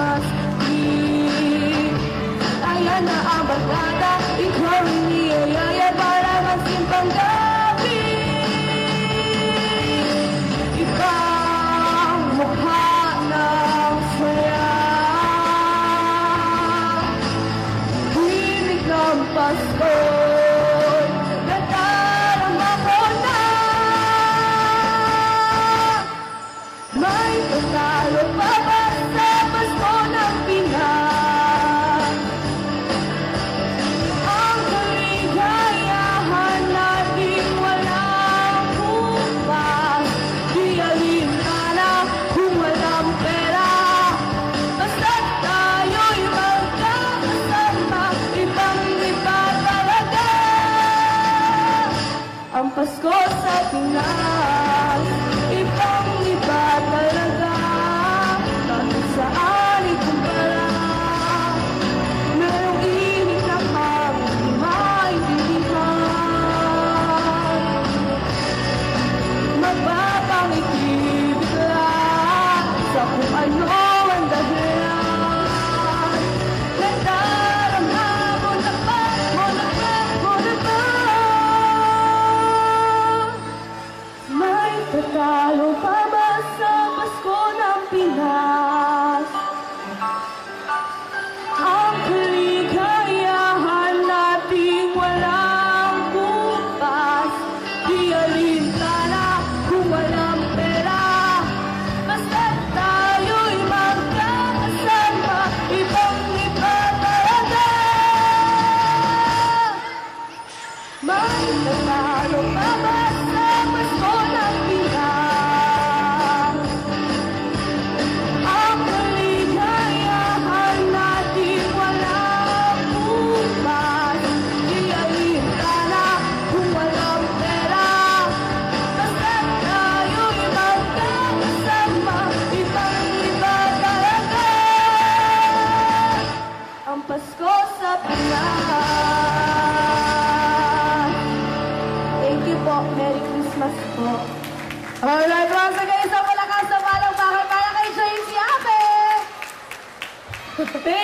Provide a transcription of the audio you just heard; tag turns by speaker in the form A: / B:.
A: Christmas tree. Ayan na ang barkada, ikaw iniyayaya para magsimpang gabi. Ibang mukha ng saya, himig ng Pasko. May pagkalo pa ba sa Pasko ng Pinas? Ang kaligayahan natin walang bukas. Di alintana kung walang pera, basta't tayo'y magkakasama. Ibang-iba talaga ang Pasko sa Pinas. Ibang-iba talaga, kahit saan ikumpara. Merong inig na hindi maintindihan. Magpapangiti bigla sa kung ano ang dahilan. Nadarama mo na ba, mo na ba, mo na ba? May tatalo pa ba sa Pasko ng Pinas? Ang kaligayahan nating walang bukas. Di alintana kung walang pera, basta't tayo'y magkakasama. Ibang-iba talaga. May tatalo pa ba sa Pasko ng Pinas? Ang kaligayahan natin walang bukas. Di alintana kung walang pera, basta't tayo'y magkakasama. Ibang-iba talaga ang Pasko sa Pinas. Thank you po. Merry Christmas po. Alright, once again, sa malakas na palang bakit para kay James Yape. Thank you.